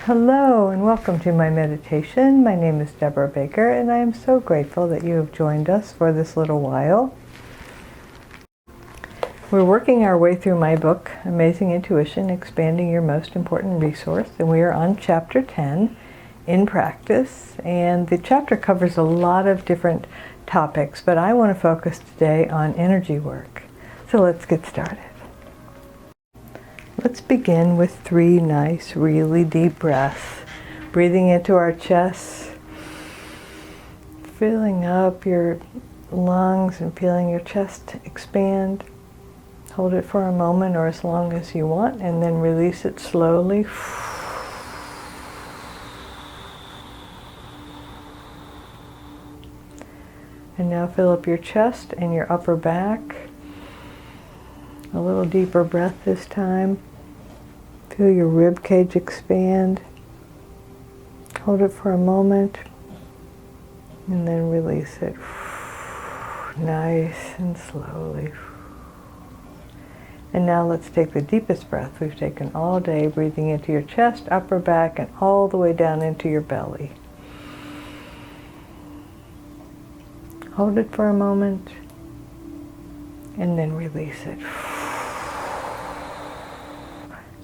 Hello and welcome to my meditation. My name is Debra Baker and I am so grateful that you have joined us for this little while. We're working our way through my book, Amazing Intuition, Expanding Your Most Important Resource, and we are on chapter 10, In Practice, and the chapter covers a lot of different topics, but I want to focus today on energy work. So let's get started. Let's begin with 3 nice, really deep breaths. Breathing into our chest, filling up your lungs and feeling your chest expand. Hold it for a moment or as long as you want, and then release it slowly. And now fill up your chest and your upper back. A little deeper breath this time. Feel your rib cage expand. Hold it for a moment and then release it. Nice and slowly. And now let's take the deepest breath we've taken all day, breathing into your chest, upper back, and all the way down into your belly. Hold it for a moment and then release it.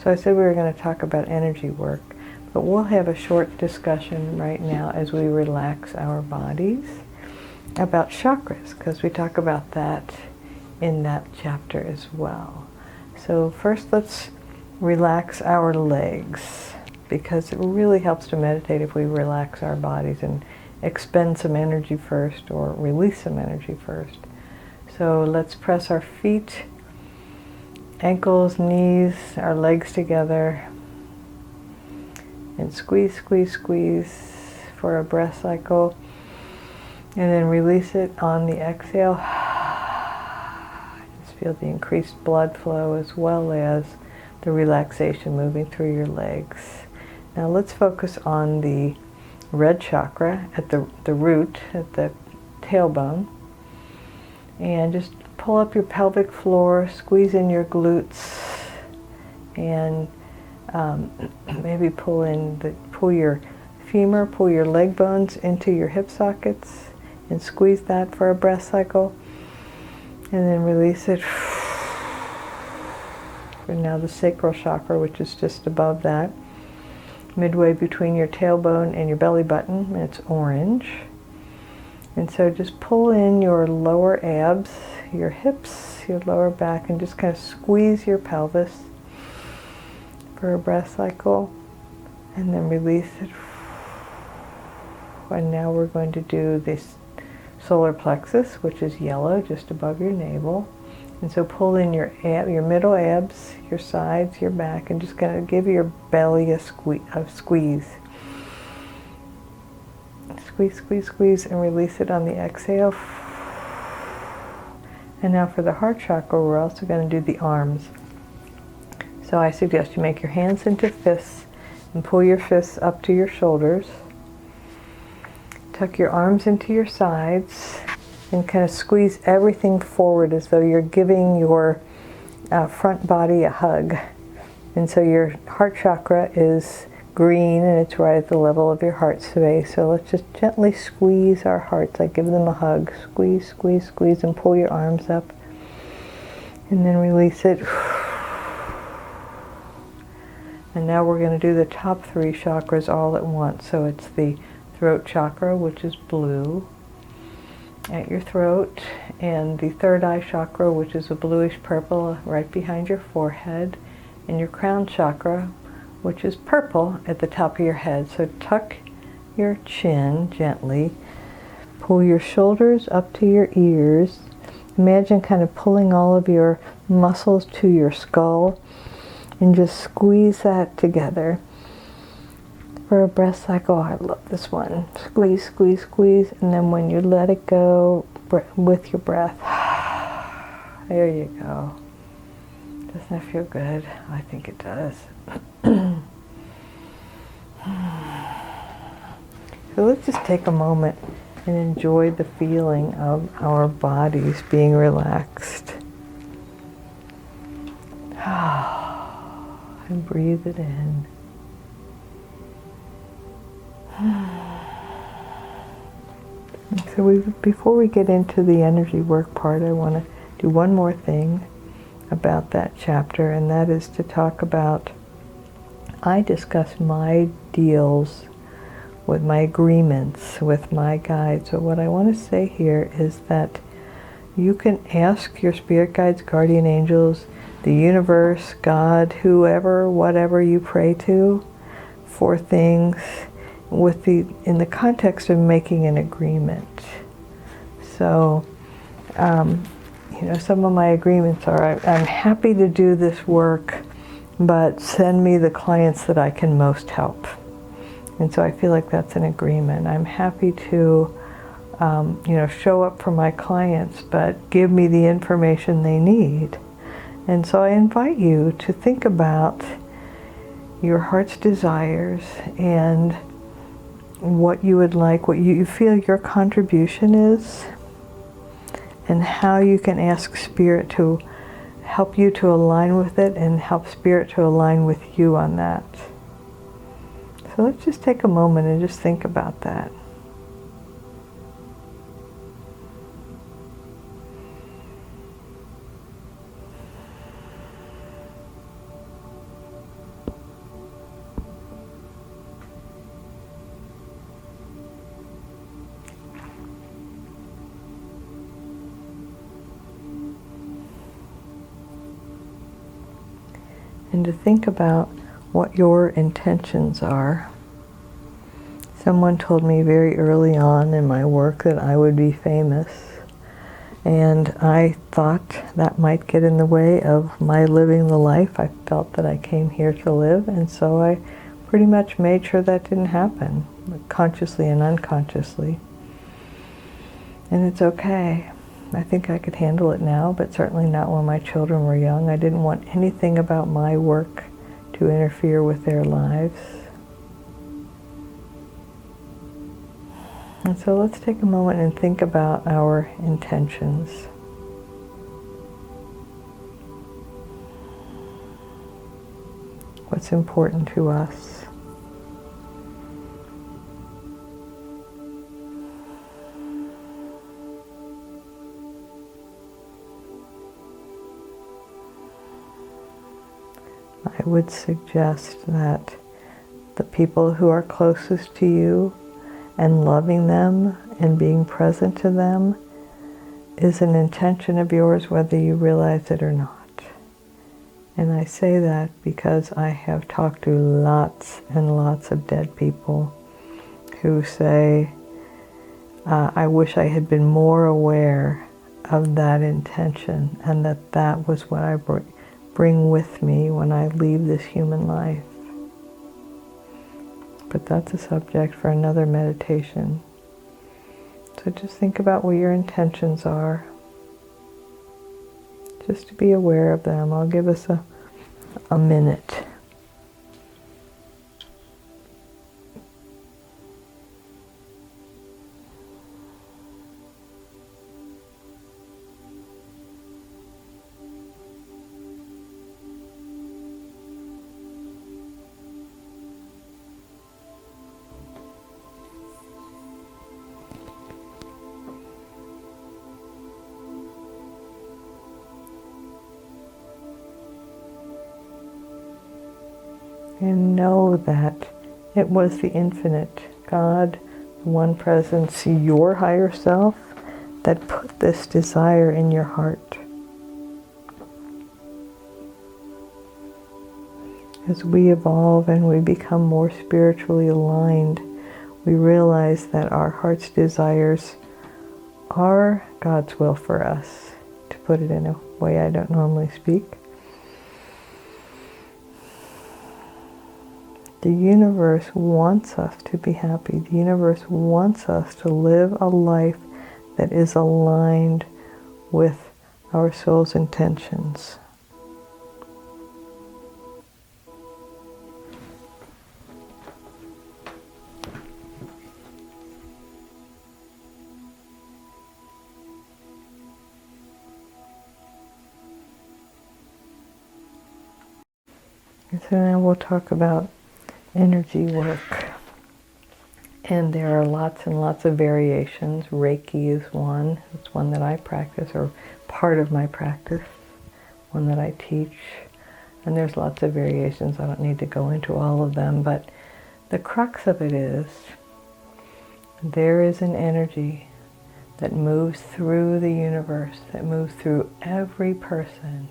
So I said we were going to talk about energy work, but we'll have a short discussion right now as we relax our bodies about chakras, because we talk about that in that chapter as well. So first let's relax our legs, because it really helps to meditate if we relax our bodies and expend some energy first or release some energy first. So let's press our feet, ankles, knees, our legs together, and squeeze, squeeze, squeeze for a breath cycle, and then release it on the exhale. Just feel the increased blood flow as well as the relaxation moving through your legs. Now let's focus on the red chakra at the root, at the tailbone, and just pull up your pelvic floor, squeeze in your glutes, and maybe pull your femur, pull your leg bones into your hip sockets, and squeeze that for a breath cycle, and then release it. And now the sacral chakra, which is just above that, midway between your tailbone and your belly button, and it's orange. And so just pull in your lower abs, your hips, your lower back, and just kind of squeeze your pelvis for a breath cycle, and then release it. And now we're going to do this solar plexus, which is yellow, just above your navel. And so pull in your middle abs, your sides, your back, and just kind of give your belly a squeeze. Squeeze, squeeze, squeeze, and release it on the exhale. And now for the heart chakra, we're also going to do the arms. So I suggest you make your hands into fists and pull your fists up to your shoulders. Tuck your arms into your sides and kind of squeeze everything forward as though you're giving your front body a hug. And so your heart chakra is green and it's right at the level of your heart space. So let's just gently squeeze our hearts, like give them a hug. Squeeze, squeeze, squeeze, and pull your arms up. And then release it. And now we're going to do the top 3 chakras all at once. So it's the throat chakra, which is blue at your throat, and the third eye chakra, which is a bluish purple right behind your forehead, and your crown chakra, which is purple at the top of your head. So tuck your chin gently, pull your shoulders up to your ears. Imagine kind of pulling all of your muscles to your skull and just squeeze that together for a breath cycle. I love this one. Squeeze, squeeze, squeeze, and then when you let it go with your breath, there you go. Doesn't that feel good? I think it does. So let's just take a moment and enjoy the feeling of our bodies being relaxed. And breathe it in. So before we get into the energy work part, I want to do one more thing about that chapter, and that is to talk about, I discuss my deals with my agreements with my guides. So what I want to say here is that you can ask your spirit guides, guardian angels, the universe, God, whoever, whatever you pray to, for things in the context of making an agreement. So, some of my agreements are, I'm happy to do this work, but send me the clients that I can most help. And so I feel like that's an agreement. I'm happy to, show up for my clients, but give me the information they need. And so I invite you to think about your heart's desires and what you would like, what you feel your contribution is, and how you can ask Spirit to help you to align with it and help Spirit to align with you on that. So let's just take a moment and just think about that. And to think about what your intentions are. Someone told me very early on in my work that I would be famous, and I thought that might get in the way of my living the life I felt that I came here to live, and so I pretty much made sure that didn't happen, consciously and unconsciously. And it's okay. I think I could handle it now, but certainly not when my children were young. I didn't want anything about my work to interfere with their lives. And so let's take a moment and think about our intentions. What's important to us? I would suggest that the people who are closest to you and loving them and being present to them is an intention of yours, whether you realize it or not. And I say that because I have talked to lots and lots of dead people who say, I wish I had been more aware of that intention, and that was what I bring with me when I leave this human life. But that's a subject for another meditation. So just think about what your intentions are. Just to be aware of them. I'll give us a minute. And know that it was the infinite God, the one presence, your higher self, that put this desire in your heart. As we evolve and we become more spiritually aligned, we realize that our heart's desires are God's will for us, to put it in a way I don't normally speak. The universe wants us to be happy. The universe wants us to live a life that is aligned with our soul's intentions. And so now we'll talk about energy work. And there are lots and lots of variations. Reiki is one. It's one that I practice, or part of my practice, one that I teach. And there's lots of variations. I don't need to go into all of them, but the crux of it is there is an energy that moves through the universe, that moves through every person,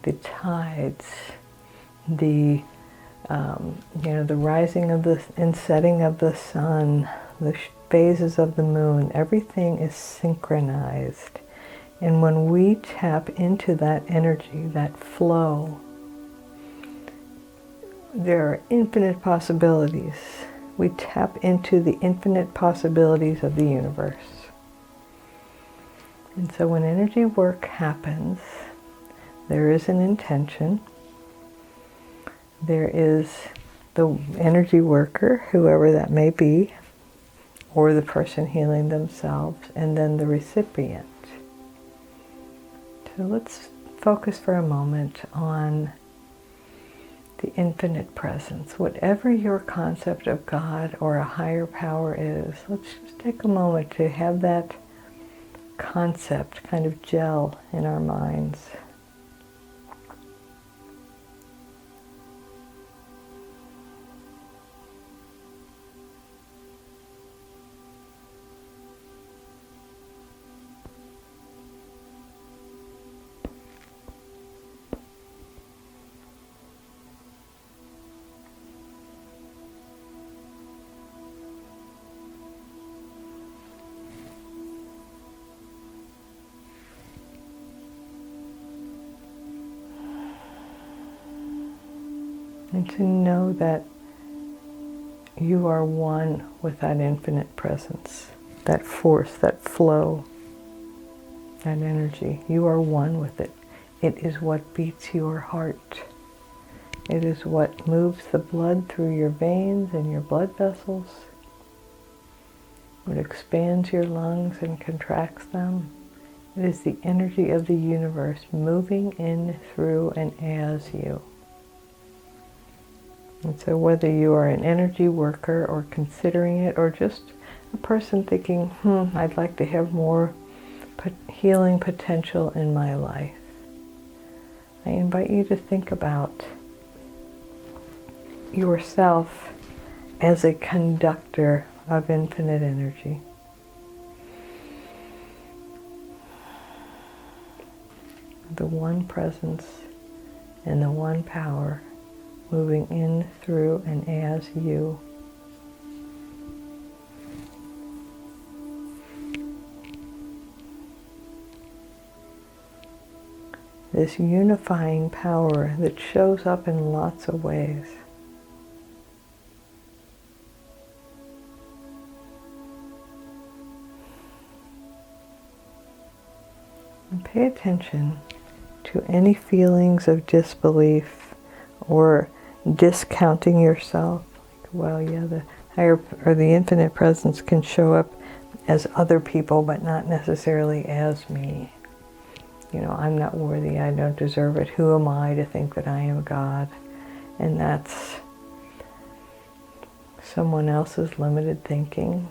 the tides, the the rising of the and setting of the sun, the phases of the moon, everything is synchronized. And when we tap into that energy, that flow, there are infinite possibilities. We tap into the infinite possibilities of the universe. And so when energy work happens, there is an intention. There is the energy worker, whoever that may be, or the person healing themselves, and then the recipient. So let's focus for a moment on the infinite presence. Whatever your concept of God or a higher power is, let's just take a moment to have that concept kind of gel in our minds. And to know that you are one with that infinite presence, that force, that flow, that energy. You are one with it. It is what beats your heart. It is what moves the blood through your veins and your blood vessels. It expands your lungs and contracts them. It is the energy of the universe moving in, through, and as you. And so whether you are an energy worker or considering it, or just a person thinking, I'd like to have more healing potential in my life, I invite you to think about yourself as a conductor of infinite energy. The one presence and the one power moving in, through, and as you. This unifying power that shows up in lots of ways. And pay attention to any feelings of disbelief or discounting yourself. Well, yeah, the higher or the infinite presence can show up as other people, but not necessarily as me. I'm not worthy, I don't deserve it. Who am I to think that I am God? And that's someone else's limited thinking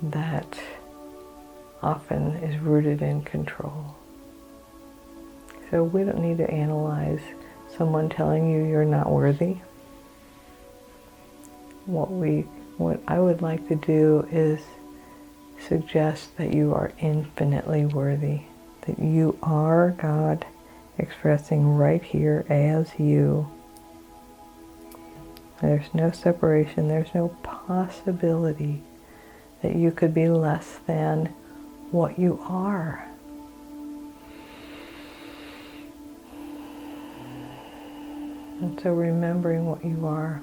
that often is rooted in control. So we don't need to analyze someone telling you you're not worthy. What I would like to do is suggest that you are infinitely worthy, that you are God expressing right here as you. There's no separation, there's no possibility that you could be less than what you are. And so remembering what you are.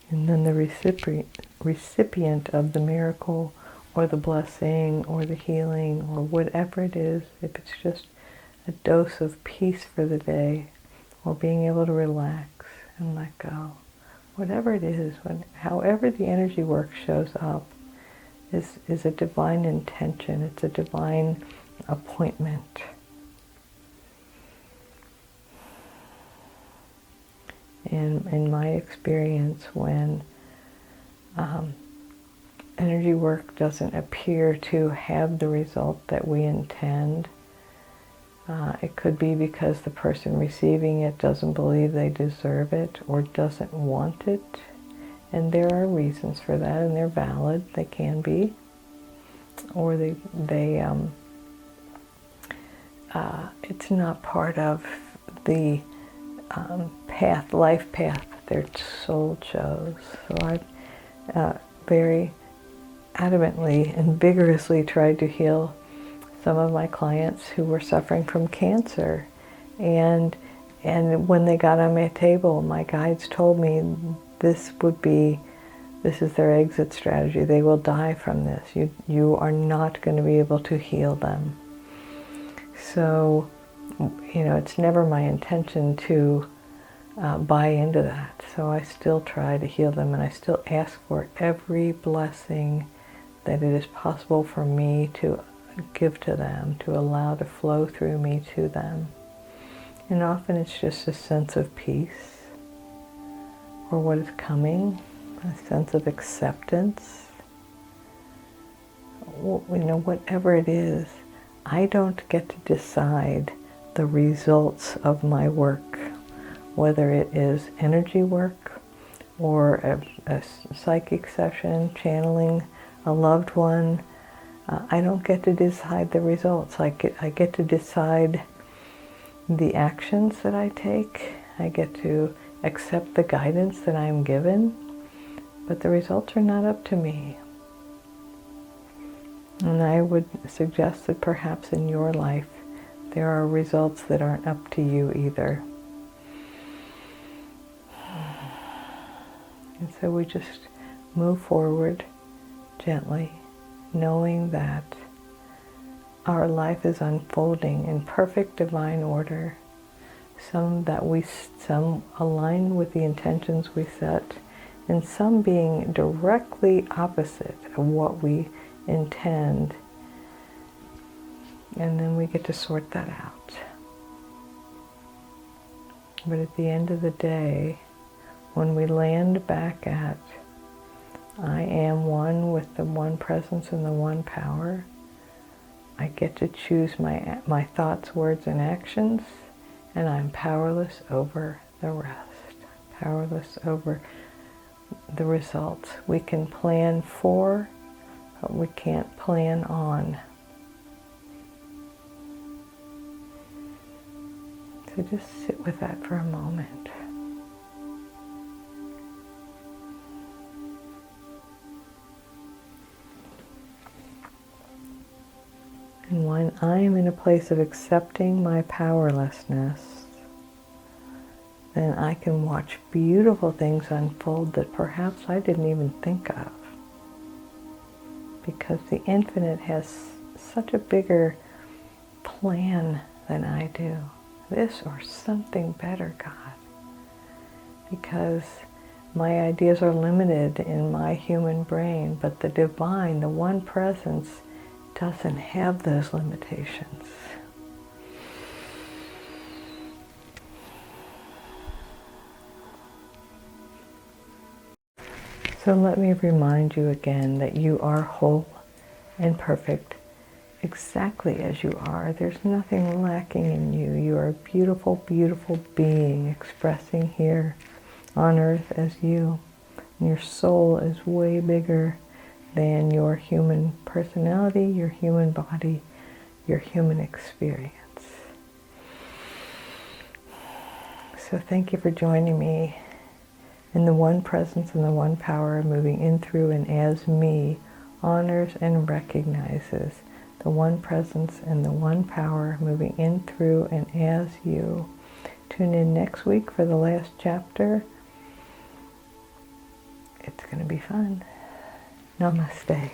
And then the recipient of the miracle or the blessing or the healing or whatever it is, if it's just a dose of peace for the day or being able to relax and let go, whatever it is, however the energy work shows up, is a divine intention. It's a divine appointment. And in my experience, when energy work doesn't appear to have the result that we intend, it could be because the person receiving it doesn't believe they deserve it or doesn't want it. And there are reasons for that, and they're valid. They can be. Or it's not part of the life path their soul chose. So I've very adamantly and vigorously tried to heal some of my clients who were suffering from cancer. And when they got on my table, my guides told me this is their exit strategy. They will die from this. You are not going to be able to heal them. So, it's never my intention to buy into that. So I still try to heal them, and I still ask for every blessing that it is possible for me to give to them, to allow to flow through me to them. And often it's just a sense of peace for what is coming, a sense of acceptance. Whatever it is, I don't get to decide the results of my work, whether it is energy work or a psychic session, channeling a loved one. I don't get to decide the results. I get to decide the actions that I take. I get to accept the guidance that I'm given, but the results are not up to me. And I would suggest that perhaps in your life there are results that aren't up to you either. And so we just move forward gently, knowing that our life is unfolding in perfect divine order. Some align with the intentions we set, and some being directly opposite of what we intend. And then we get to sort that out. But at the end of the day, when we land back at I am one with the one presence and the one power, I get to choose my thoughts, words, and actions, and I'm powerless over the rest. Powerless over the results. We can plan for, but we can't plan on. So just sit with that for a moment. And when I'm in a place of accepting my powerlessness, then I can watch beautiful things unfold that perhaps I didn't even think of. Because the infinite has such a bigger plan than I do. This or something better, God. Because my ideas are limited in my human brain, but the divine, the one presence, doesn't have those limitations. So let me remind you again that you are whole and perfect exactly as you are. There's nothing lacking in you. You are a beautiful, beautiful being expressing here on earth as you. And your soul is way bigger than your human personality, your human body, your human experience. So thank you for joining me in the one presence and the one power, moving in through and as me, honors and recognizes the one presence and the one power, moving in through and as you. Tune in next week for the last chapter. It's going to be fun. Namaste.